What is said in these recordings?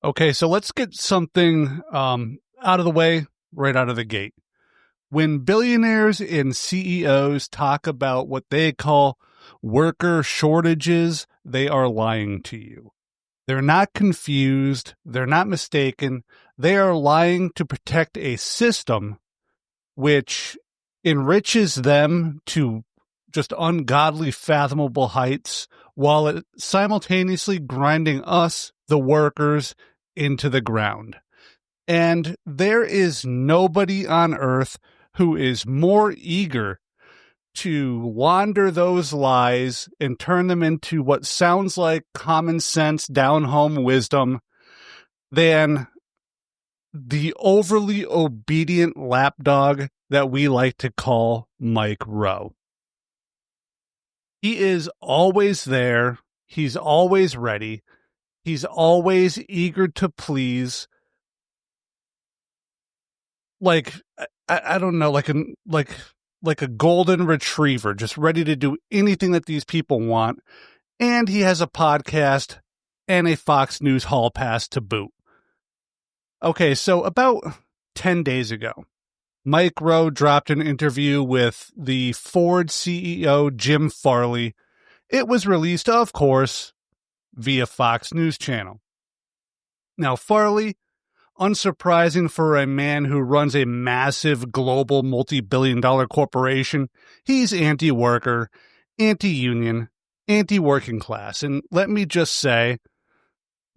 Okay, so let's get something out of the way right out of the gate. When billionaires and CEOs talk about what they call worker shortages, they are lying to you. They're not confused. They're not mistaken. They are lying to protect a system which enriches them to just ungodly, fathomable heights while it simultaneously grinding us, the workers, into the ground. And there is nobody on earth who is more eager to launder those lies and turn them into what sounds like common sense, down-home wisdom than the overly obedient lapdog that we like to call Mike Rowe. He is always there. He's always ready. He's always eager to please. Like, I don't know, like a golden retriever, just ready to do anything that these people want. And he has a podcast and a Fox News hall pass to boot. Okay, so about 10 days ago, Mike Rowe dropped an interview with the Ford CEO, Jim Farley. It was released, of course, via Fox News Channel. Now, Farley, unsurprising for a man who runs a massive global multi-billion-dollar corporation, he's anti-worker, anti-union, anti-working class. And let me just say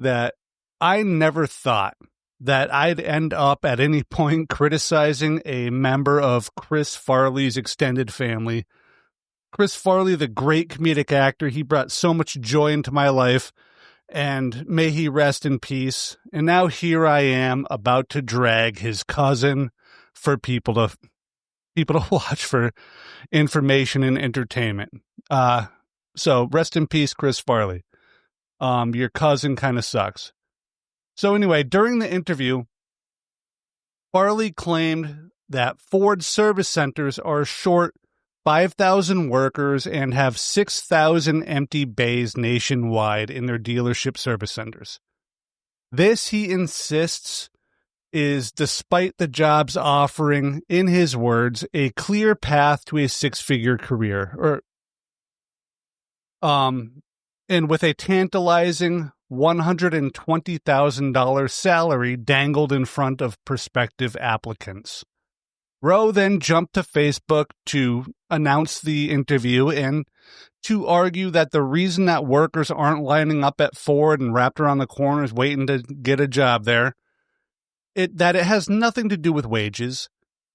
that I never thought that I'd end up at any point criticizing a member of Chris Farley's extended family. Chris Farley, the great comedic actor, he brought so much joy into my life, and may he rest in peace. And now here I am about to drag his cousin for people to watch for information and entertainment. So rest in peace, Chris Farley. Your cousin kind of sucks. So anyway, during the interview, Farley claimed that Ford service centers are short 5,000 workers and have 6,000 empty bays nationwide in their dealership service centers. This, he insists, is despite the jobs offering, in his words, a clear path to a six-figure career, and with a tantalizing $120,000 salary dangled in front of prospective applicants. Rowe then jumped to Facebook to announce the interview and to argue that the reason that workers aren't lining up at Ford and wrapped around the corners waiting to get a job there, that it has nothing to do with wages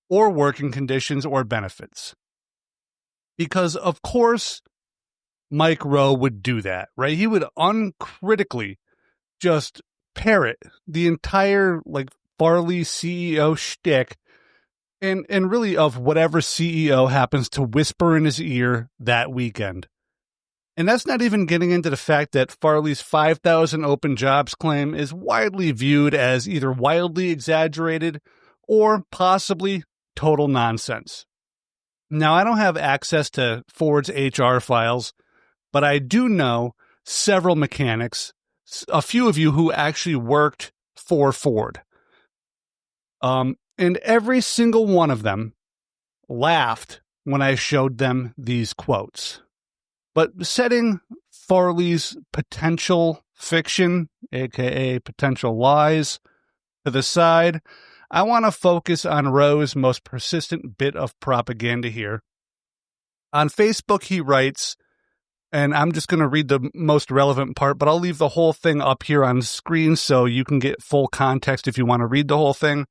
or working conditions or benefits. Because, of course, Mike Rowe would do that, right? He would uncritically just parrot the entire, Farley CEO shtick and really of whatever CEO happens to whisper in his ear that weekend. And that's not even getting into the fact that Farley's 5,000 open jobs claim is widely viewed as either wildly exaggerated or possibly total nonsense. Now, I don't have access to Ford's HR files, but I do know several mechanics, a few of you who actually worked for Ford. And every single one of them laughed when I showed them these quotes. But setting Farley's potential fiction, aka potential lies, to the side, I want to focus on Rowe's most persistent bit of propaganda here. On Facebook, he writes, and I'm just going to read the most relevant part, but I'll leave the whole thing up here on screen so you can get full context if you want to read the whole thing.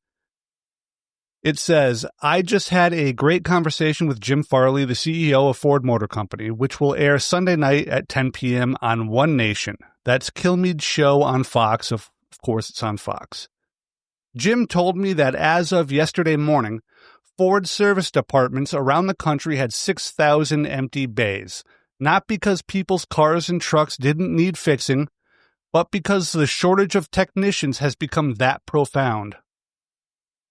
It says, I just had a great conversation with Jim Farley, the CEO of Ford Motor Company, which will air Sunday night at 10 p.m. on One Nation. That's Kilmeade's show on Fox. Of course, it's on Fox. Jim told me that as of yesterday morning, Ford service departments around the country had 6,000 empty bays, not because people's cars and trucks didn't need fixing, but because the shortage of technicians has become that profound.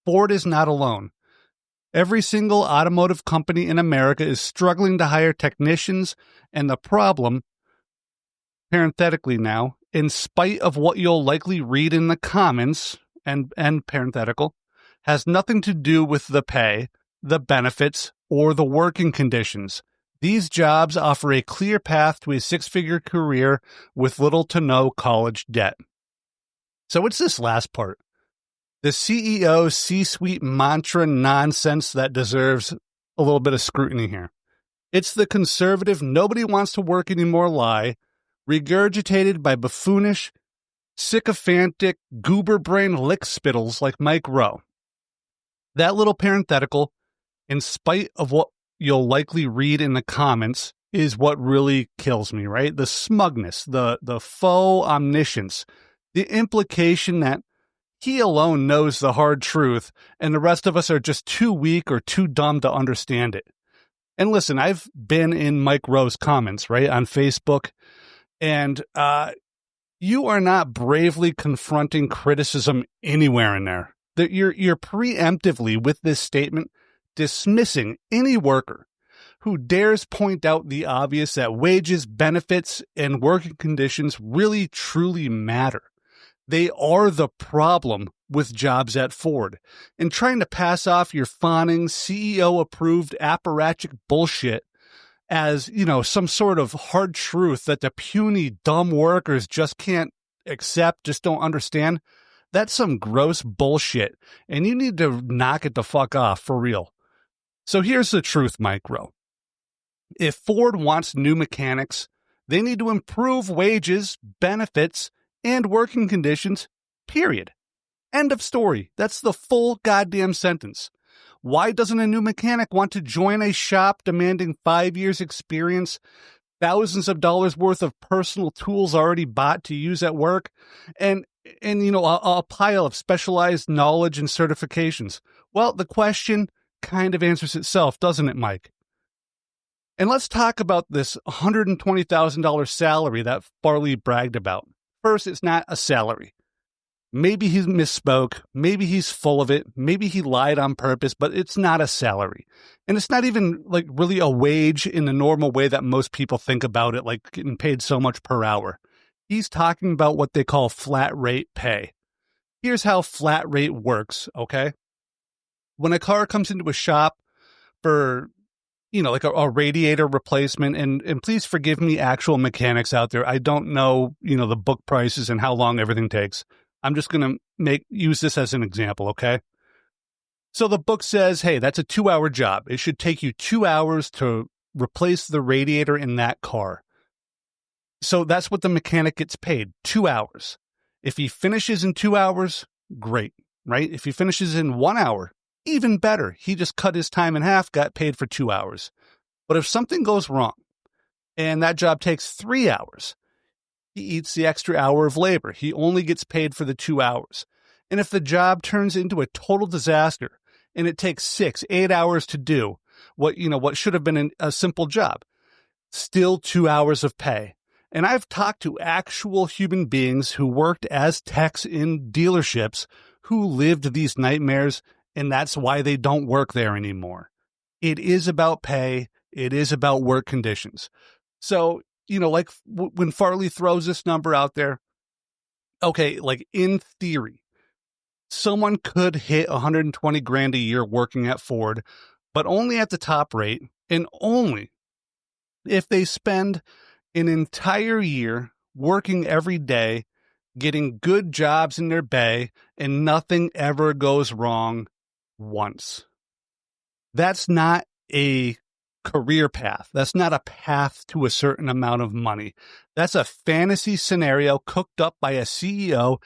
Ford is not alone. Every single automotive company in America is struggling to hire technicians, and the problem, parenthetically now, in spite of what you'll likely read in the comments, and parenthetical, has nothing to do with the pay, the benefits, or the working conditions. These jobs offer a clear path to a six-figure career with little to no college debt. So it's this last part. The CEO C-suite mantra nonsense that deserves a little bit of scrutiny here. It's the conservative nobody wants to work anymore lie, regurgitated by buffoonish, sycophantic, goober-brain lick-spittles like Mike Rowe. That little parenthetical, in spite of what you'll likely read in the comments, is what really kills me, right? The smugness, the faux omniscience, the implication that he alone knows the hard truth and the rest of us are just too weak or too dumb to understand it. And listen, I've been in Mike Rowe's comments, right, on Facebook, and you are not bravely confronting criticism anywhere in there. That you're preemptively, with this statement, dismissing any worker who dares point out the obvious that wages, benefits, and working conditions really truly matter. They are the problem with jobs at Ford. And trying to pass off your fawning, CEO-approved apparatchik bullshit as, some sort of hard truth that the puny, dumb workers just can't accept, just don't understand, that's some gross bullshit. And you need to knock it the fuck off, for real. So here's the truth, Mike Rowe. If Ford wants new mechanics, they need to improve wages, benefits, and working conditions, period. End of story. That's the full goddamn sentence. Why doesn't a new mechanic want to join a shop demanding 5 years experience, thousands of dollars worth of personal tools already bought to use at work, and a pile of specialized knowledge and certifications? Well, the question kind of answers itself, doesn't it, Mike? And let's talk about this $120,000 salary that Farley bragged about. First, it's not a salary. Maybe he misspoke. Maybe he's full of it. Maybe he lied on purpose, but it's not a salary. And it's not even like really a wage in the normal way that most people think about it, like getting paid so much per hour. He's talking about what they call flat rate pay. Here's how flat rate works, okay? When a car comes into a shop for like a radiator replacement, and please forgive me, actual mechanics out there. I don't know, the book prices and how long everything takes. I'm just going to use this as an example, okay? So the book says, hey, that's a 2-hour job. It should take you 2 hours to replace the radiator in that car. So that's what the mechanic gets paid, 2 hours. If he finishes in 2 hours, great, right? If he finishes in 1 hour, even better. He just cut his time in half, got paid for 2 hours. But if something goes wrong and that job takes 3 hours, he eats the extra hour of labor. He only gets paid for the 2 hours. And if the job turns into a total disaster and it takes 6-8 hours to do what should have been a simple job, still 2 hours of pay. And I've talked to actual human beings who worked as techs in dealerships who lived these nightmares, and that's why they don't work there anymore. It is about pay. It is about work conditions. So, like when Farley throws this number out there, okay, like in theory, someone could hit 120 grand a year working at Ford, but only at the top rate, and only if they spend an entire year working every day, getting good jobs in their bay, and nothing ever goes wrong once. That's not a career path. That's not a path to a certain amount of money. That's a fantasy scenario cooked up by a CEO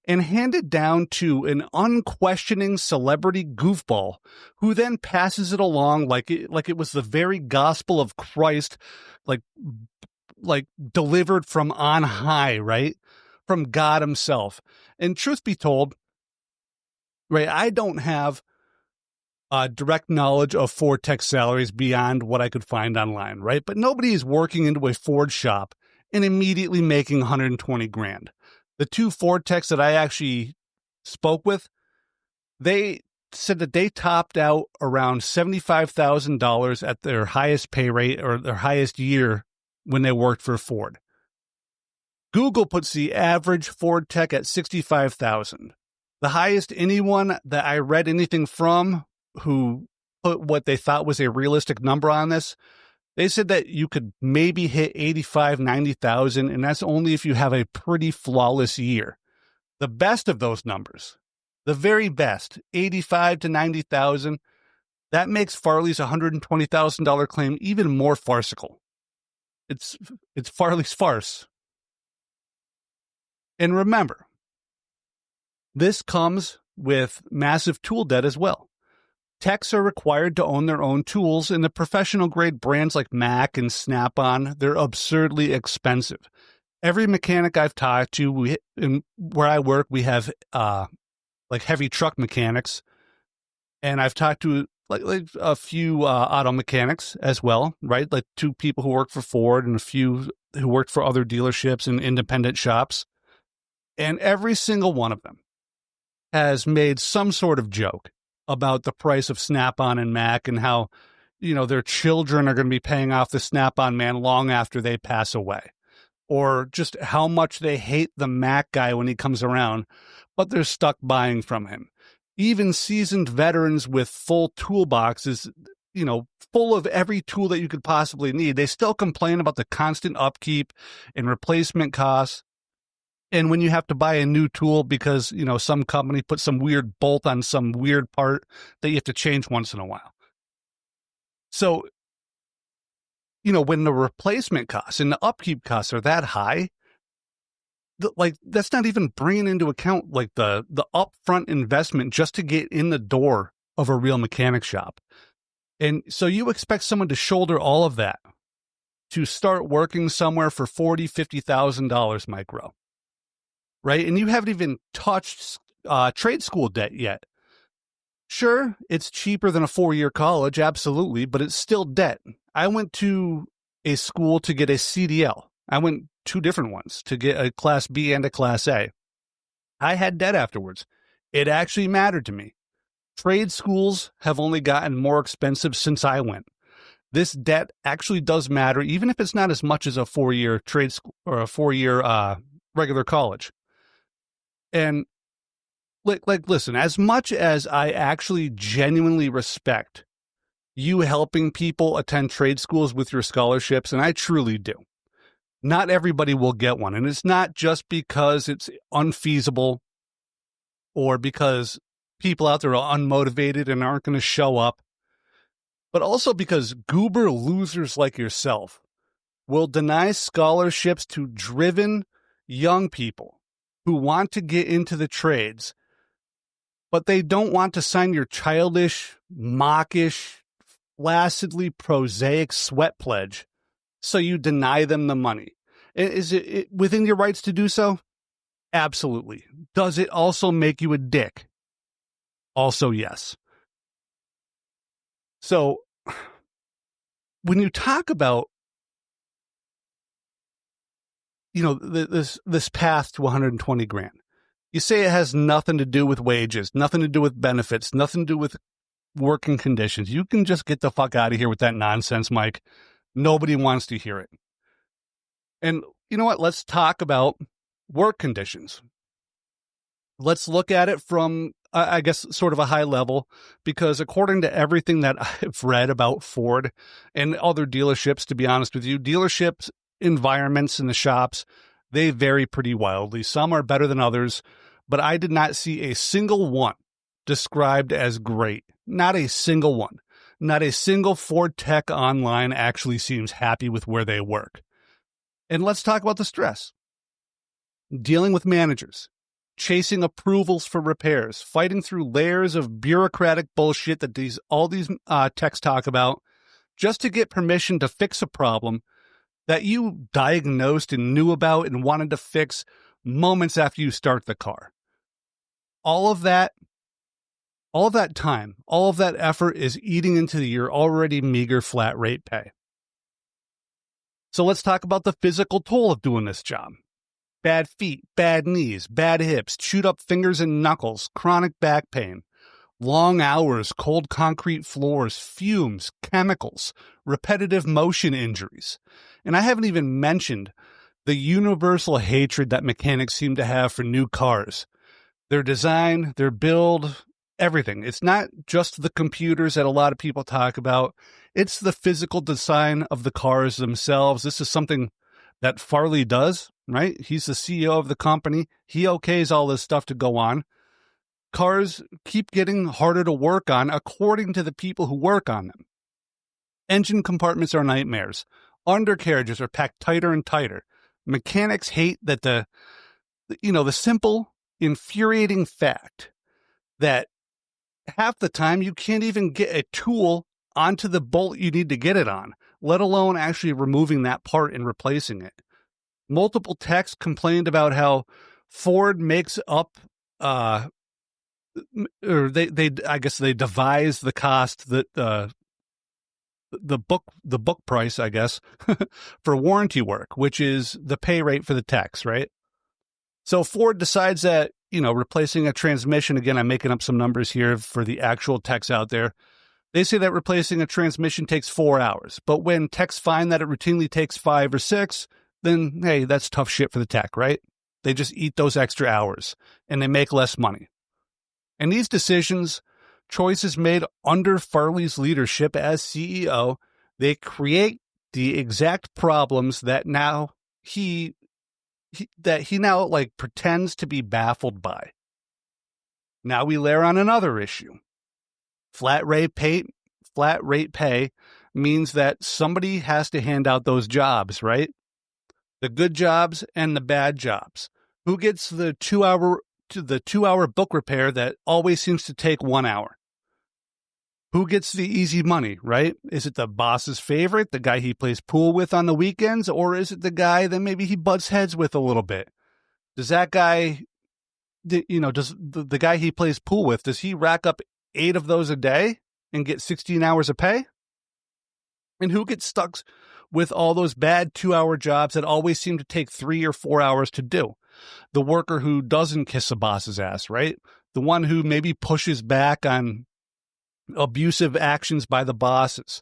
and handed down to an unquestioning celebrity goofball who then passes it along like it was the very gospel of Christ, like delivered from on high, right? From God himself. And truth be told, right, I don't have direct knowledge of Ford tech salaries beyond what I could find online, right? But nobody is working into a Ford shop and immediately making 120 grand. The two Ford techs that I actually spoke with, they said that they topped out around $75,000 at their highest pay rate or their highest year when they worked for Ford. Google puts the average Ford tech at $65,000. The highest anyone that I read anything from who put what they thought was a realistic number on this, they said that you could maybe hit 85, 90,000, and that's only if you have a pretty flawless year. The best of those numbers, the very best, 85 to 90,000, that makes Farley's $120,000 claim even more farcical. It's Farley's farce. And remember, this comes with massive tool debt as well. Techs are required to own their own tools, and the professional grade brands like Mac and Snap-on, they're absurdly expensive. Every mechanic I've talked to, where I work, we have like heavy truck mechanics, and I've talked to like a few auto mechanics as well, right? Like 2 people who work for Ford and a few who worked for other dealerships and independent shops. And every single one of them has made some sort of joke about the price of Snap-on and Mac and how, their children are going to be paying off the Snap-on man long after they pass away. Or just how much they hate the Mac guy when he comes around, but they're stuck buying from him. Even seasoned veterans with full toolboxes, full of every tool that you could possibly need, they still complain about the constant upkeep and replacement costs. And when you have to buy a new tool because, some company put some weird bolt on some weird part that you have to change once in a while. So, when the replacement costs and the upkeep costs are that high, that's not even bringing into account like the upfront investment just to get in the door of a real mechanic shop. And so you expect someone to shoulder all of that to start working somewhere for $40,000, $50,000, Mike Rowe. Right? And you haven't even touched trade school debt yet. Sure, it's cheaper than a 4-year college, absolutely, but it's still debt. I went to a school to get a CDL. I went 2 different ones to get a Class B and a Class A. I had debt afterwards. It actually mattered to me. Trade schools have only gotten more expensive since I went. This debt actually does matter, even if it's not as much as a 4-year trade school or a 4-year regular college. And listen, as much as I actually genuinely respect you helping people attend trade schools with your scholarships, and I truly do, not everybody will get one. And it's not just because it's unfeasible or because people out there are unmotivated and aren't going to show up, but also because goober losers like yourself will deny scholarships to driven young people who want to get into the trades, but they don't want to sign your childish, mawkish, flaccidly prosaic sweat pledge, so you deny them the money. Is it within your rights to do so? Absolutely. Does it also make you a dick? Also, yes. So, when you talk about this path to 120 grand. You say it has nothing to do with wages, nothing to do with benefits, nothing to do with working conditions. You can just get the fuck out of here with that nonsense, Mike. Nobody wants to hear it. And you know what? Let's talk about work conditions. Let's look at it from, I guess, sort of a high level, because according to everything that I've read about Ford and other dealerships, to be honest with you, dealerships environments in the shops, they vary pretty wildly. Some are better than others, but I did not see a single one described as great. Not a single one. Not a single Ford tech online actually seems happy with where they work. And let's talk about the stress. Dealing with managers, chasing approvals for repairs, fighting through layers of bureaucratic bullshit that all these techs talk about just to get permission to fix a problem that you diagnosed and knew about and wanted to fix moments after you start the car. All of that time, all of that effort is eating into your already meager flat rate pay. So let's talk about the physical toll of doing this job. Bad feet, bad knees, bad hips, chewed up fingers and knuckles, chronic back pain, long hours, cold concrete floors, fumes, chemicals, repetitive motion injuries. And I haven't even mentioned the universal hatred that mechanics seem to have for new cars. Their design, their build, everything. It's not just the computers that a lot of people talk about. It's the physical design of the cars themselves. This is something that Farley does, right? He's the CEO of the company. He okays all this stuff to go on. Cars keep getting harder to work on according to the people who work on them. Engine compartments are nightmares. Undercarriages are packed tighter and tighter. Mechanics hate that the simple, infuriating fact that half the time you can't even get a tool onto the bolt you need to get it on, let alone actually removing that part and replacing it. Multiple techs complained about how Ford makes up, or I guess they devise the cost that the book price, I guess, for warranty work, which is the pay rate for the techs, right? So Ford decides that, replacing a transmission, again, I'm making up some numbers here for the actual techs out there. They say that replacing a transmission takes 4 hours. But when techs find that it routinely takes 5 or 6, then, hey, that's tough shit for the tech, right? They just eat those extra hours and they make less money. And these decisions, choices made under Farley's leadership as CEO, they create the exact problems that he now pretends to be baffled by. Now we layer on another issue. Flat rate pay means that somebody has to hand out those jobs, right? The good jobs and the bad jobs. Who gets the 2-hour book repair that always seems to take 1 hour? Who gets the easy money, right? Is it the boss's favorite, the guy he plays pool with on the weekends, or is it the guy that maybe he butts heads with a little bit? Does that guy, does the guy he plays pool with, does he rack up 8 of those a day and get 16 hours of pay? And who gets stuck with all those bad 2-hour jobs that always seem to take 3 or 4 hours to do? The worker who doesn't kiss a boss's ass, right? The one who maybe pushes back on abusive actions by the bosses.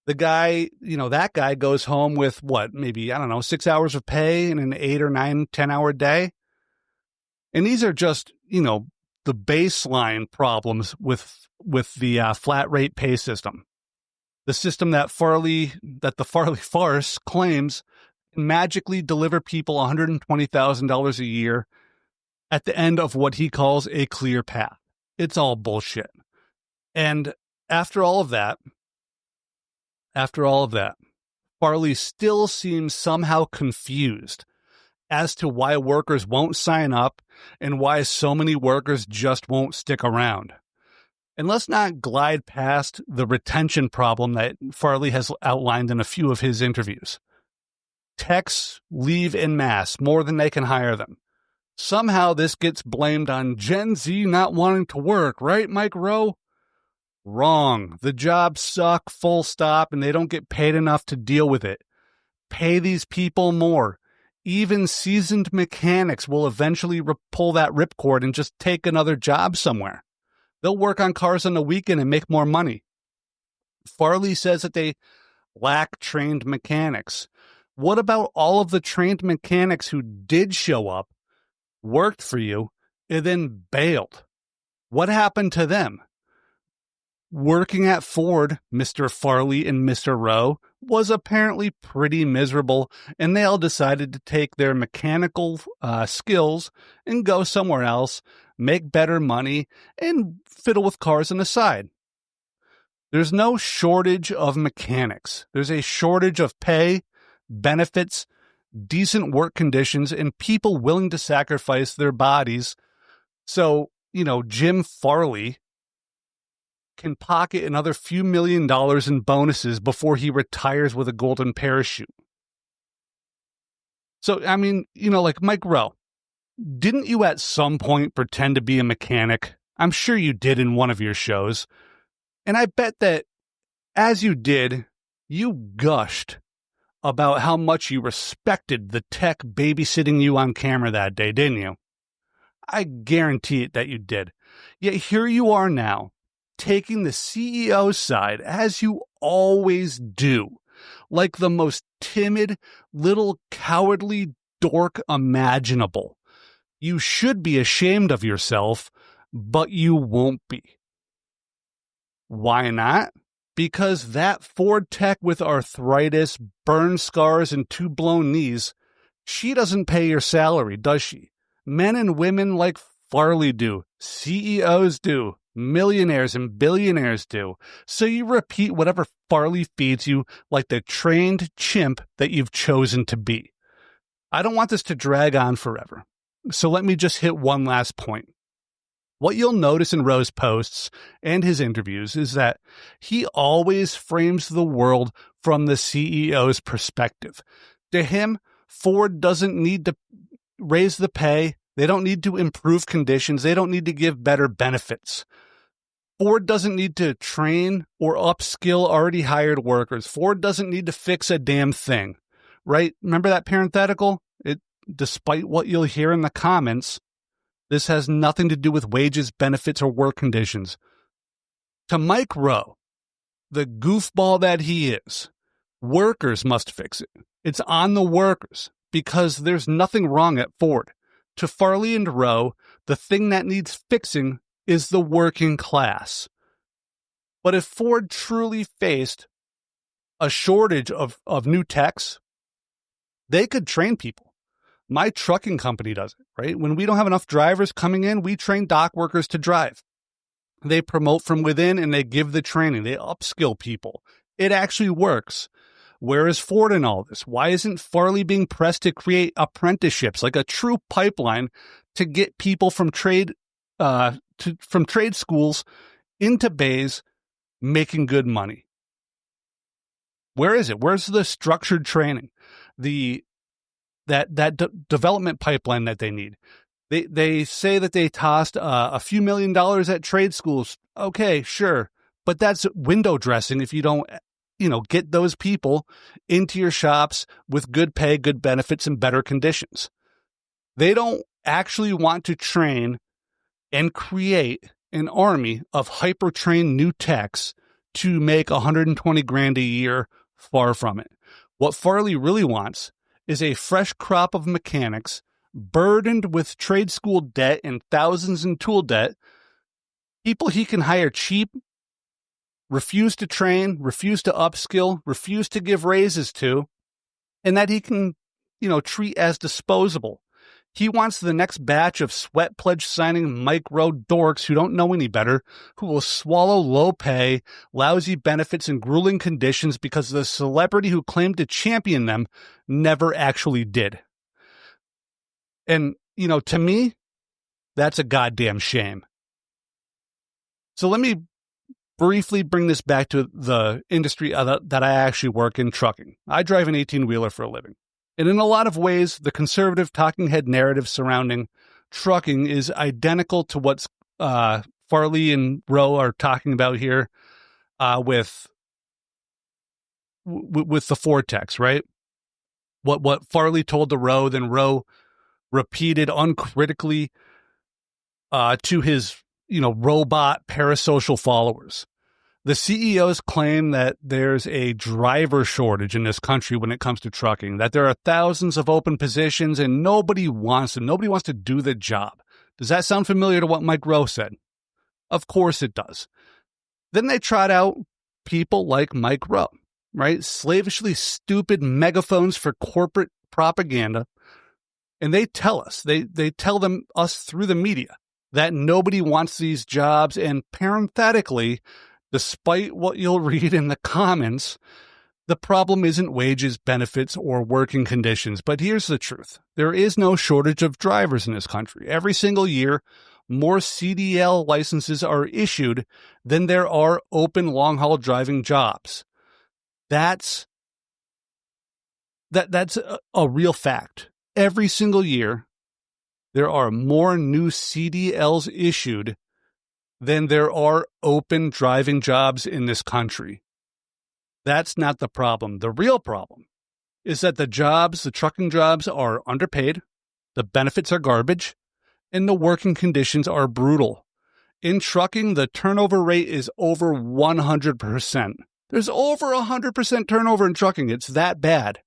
The guy, that guy goes home with maybe, 6 hours of pay in an 8 or 9, 10-hour day. And these are just, the baseline problems with the flat rate pay system. The system that the Farley farce claims can magically deliver people $120,000 a year at the end of what he calls a clear path. It's all bullshit. And after all of that, Farley still seems somehow confused as to why workers won't sign up and why so many workers just won't stick around. And let's not glide past the retention problem that Farley has outlined in a few of his interviews. Techs leave en masse, more than they can hire them. Somehow this gets blamed on Gen Z not wanting to work, right, Mike Rowe? Wrong. The jobs suck, full stop, and they don't get paid enough to deal with it. Pay these people more. Even seasoned mechanics will eventually pull that ripcord and just take another job somewhere. They'll work on cars on the weekend and make more money. Farley says that they lack trained mechanics. What about all of the trained mechanics who did show up, worked for you, and then bailed? What happened to them? Working at Ford, Mr. Farley and Mr. Rowe, was apparently pretty miserable, and they all decided to take their mechanical skills and go somewhere else, make better money, and fiddle with cars on the side. There's no shortage of mechanics. There's a shortage of pay, benefits, decent work conditions, and people willing to sacrifice their bodies. So, Jim Farley can pocket another few $1 million in bonuses before he retires with a golden parachute. So, like Mike Rowe, didn't you at some point pretend to be a mechanic? I'm sure you did in one of your shows. And I bet that as you did, you gushed about how much you respected the tech babysitting you on camera that day, didn't you? I guarantee it that you did. Yet here you are now, taking the CEO's side, as you always do, like the most timid, little cowardly dork imaginable. You should be ashamed of yourself, but you won't be. Why not? Because that Ford tech with arthritis, burn scars, and 2 blown knees, she doesn't pay your salary, does she? Men and women like Farley do. CEOs do. Millionaires and billionaires do. So you repeat whatever Farley feeds you like the trained chimp that you've chosen to be. I don't want this to drag on forever. So let me just hit one last point. What you'll notice in Rowe's posts and his interviews is that he always frames the world from the CEO's perspective. To him, Ford doesn't need to raise the pay. They don't need to improve conditions. They don't need to give better benefits. Ford doesn't need to train or upskill already hired workers. Ford doesn't need to fix a damn thing, right? Remember that parenthetical? Despite what you'll hear in the comments, this has nothing to do with wages, benefits, or work conditions. To Mike Rowe, the goofball that he is, workers must fix it. It's on the workers because there's nothing wrong at Ford. To Farley and Rowe, the thing that needs fixing is the working class. But if Ford truly faced a shortage of new techs, they could train people. My trucking company does it, right? When we don't have enough drivers coming in, we train dock workers to drive. They promote from within and they give the training. They upskill people. It actually works. Where is Ford in all this? Why isn't Farley being pressed to create apprenticeships, like a true pipeline to get people from trade schools into bays making good money? Where is it? Where's the structured training? That development pipeline that they need. They say that they tossed a few $1 million at trade schools. Okay, sure. But that's window dressing if you don't, get those people into your shops with good pay, good benefits, and better conditions. They don't actually want to train and create an army of hyper-trained new techs to make $120,000 a year. Far from it. What Farley really wants is a fresh crop of mechanics burdened with trade school debt and thousands in tool debt, people he can hire cheap, refuse to train, refuse to upskill, refuse to give raises to, and that he can, treat as disposable. He wants the next batch of sweat pledge signing Mike Rowe dorks who don't know any better, who will swallow low pay, lousy benefits, and grueling conditions because the celebrity who claimed to champion them never actually did. And, to me, that's a goddamn shame. So let me briefly bring this back to the industry that I actually work in, trucking. I drive an 18-wheeler for a living. And in a lot of ways, the conservative talking head narrative surrounding trucking is identical to what Farley and Rowe are talking about here with the Ford techs, right? What Farley told to Rowe, then Rowe repeated uncritically to his robot parasocial followers. The CEOs claim that there's a driver shortage in this country when it comes to trucking, that there are thousands of open positions and nobody wants them. Nobody wants to do the job. Does that sound familiar to what Mike Rowe said? Of course it does. Then they trot out people like Mike Rowe, right? Slavishly stupid megaphones for corporate propaganda. And they tell us, they tell us through the media that nobody wants these jobs. And parenthetically, despite what you'll read in the comments, the problem isn't wages, benefits, or working conditions. But here's the truth. There is no shortage of drivers in this country. Every single year, more CDL licenses are issued than there are open long-haul driving jobs. That's a real fact. Every single year, there are more new CDLs issued than there are open driving jobs in this country. That's not the problem. The real problem is that the trucking jobs are underpaid, the benefits are garbage, and the working conditions are brutal. In trucking, the turnover rate is over 100%. There's over 100% turnover in trucking. It's that bad.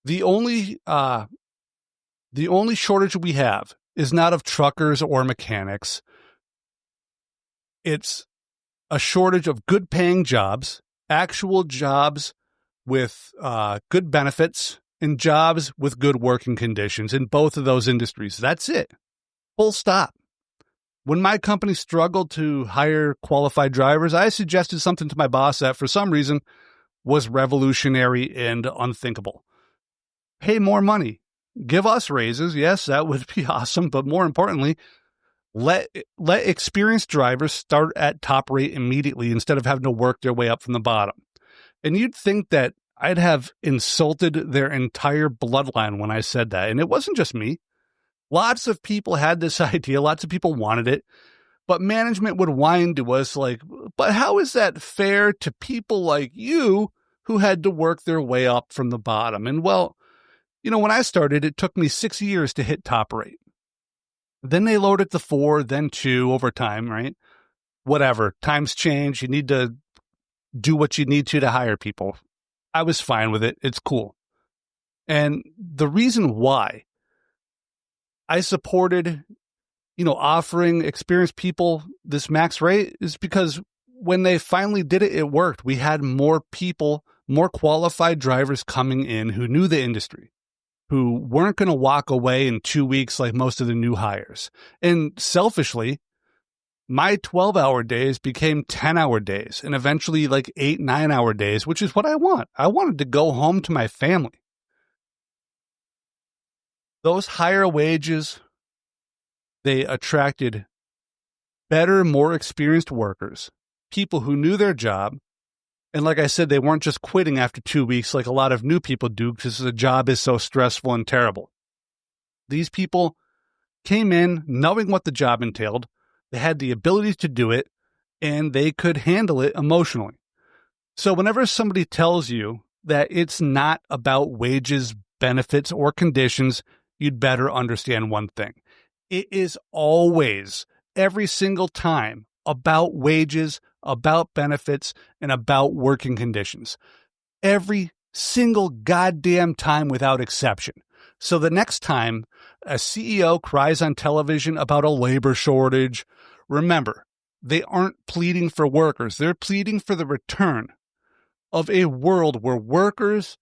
The only shortage we have is not of truckers or mechanics. It's a shortage of good paying jobs, actual jobs with good benefits, and jobs with good working conditions in both of those industries. That's it. Full stop. When my company struggled to hire qualified drivers, I suggested something to my boss that for some reason was revolutionary and unthinkable. Pay more money. Give us raises. Yes, that would be awesome. But more importantly, let experienced drivers start at top rate immediately instead of having to work their way up from the bottom. And you'd think that I'd have insulted their entire bloodline when I said that. And it wasn't just me. Lots of people had this idea. Lots of people wanted it. But management would whine to us like, but how is that fair to people like you who had to work their way up from the bottom? And well, when I started, it took me 6 years to hit top rate. Then they lowered it to 4, then 2 over time, right? Whatever. Times change. You need to do what you need to hire people. I was fine with it. It's cool. And the reason why I supported, offering experienced people this max rate is because when they finally did it, it worked. We had more people, more qualified drivers coming in who knew the industry, who weren't going to walk away in 2 weeks like most of the new hires. And selfishly, my 12-hour days became 10-hour days and eventually like 8, 9-hour days, which is what I want. I wanted to go home to my family. Those higher wages, they attracted better, more experienced workers, people who knew their job. And like I said, they weren't just quitting after 2 weeks like a lot of new people do because the job is so stressful and terrible. These people came in knowing what the job entailed. They had the ability to do it, and they could handle it emotionally. So whenever somebody tells you that it's not about wages, benefits, or conditions, you'd better understand one thing. It is always, every single time, about wages, about benefits, and about working conditions. Every single goddamn time without exception. So the next time a CEO cries on television about a labor shortage, remember, they aren't pleading for workers. They're pleading for the return of a world where workers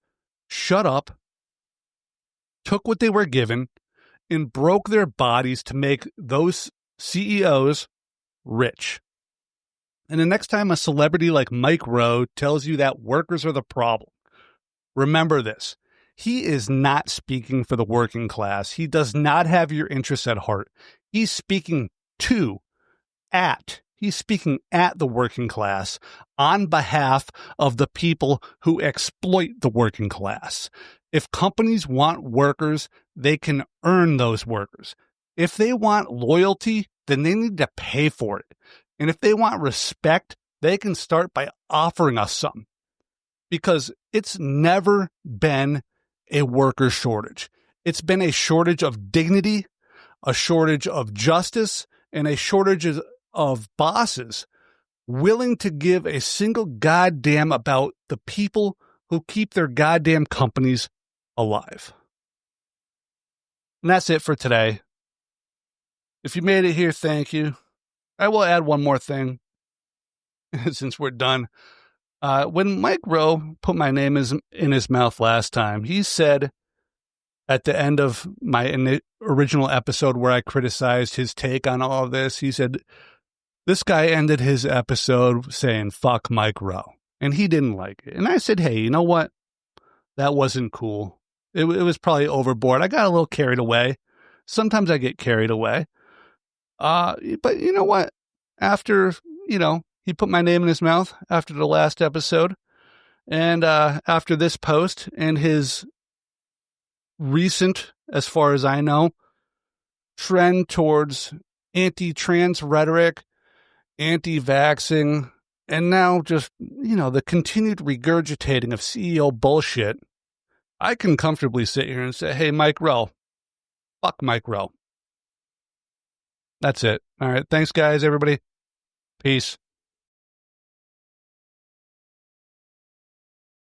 shut up, took what they were given, and broke their bodies to make those CEOs rich. And the next time a celebrity like Mike Rowe tells you that workers are the problem, remember this. He is not speaking for the working class. He does not have your interests at heart. He's speaking he's speaking at the working class on behalf of the people who exploit the working class. If companies want workers, they can earn those workers. If they want loyalty, then they need to pay for it. And if they want respect, they can start by offering us some. Because it's never been a worker shortage. It's been a shortage of dignity, a shortage of justice, and a shortage of bosses willing to give a single goddamn about the people who keep their goddamn companies alive. And that's it for today. If you made it here, thank you. I will add one more thing since we're done. When Mike Rowe put my name in his mouth last time, he said at the end of my original episode where I criticized his take on all of this, he said, this guy ended his episode saying, fuck Mike Rowe. And he didn't like it. And I said, hey, you know what? That wasn't cool. It was probably overboard. I got a little carried away. Sometimes I get carried away. But you know what? After, he put my name in his mouth after the last episode and after this post and his recent, as far as I know, trend towards anti-trans rhetoric, anti-vaxxing, and now just, the continued regurgitating of CEO bullshit, I can comfortably sit here and say, hey, Mike Rowe, fuck Mike Rowe. That's it. All right. Thanks, guys, everybody. Peace.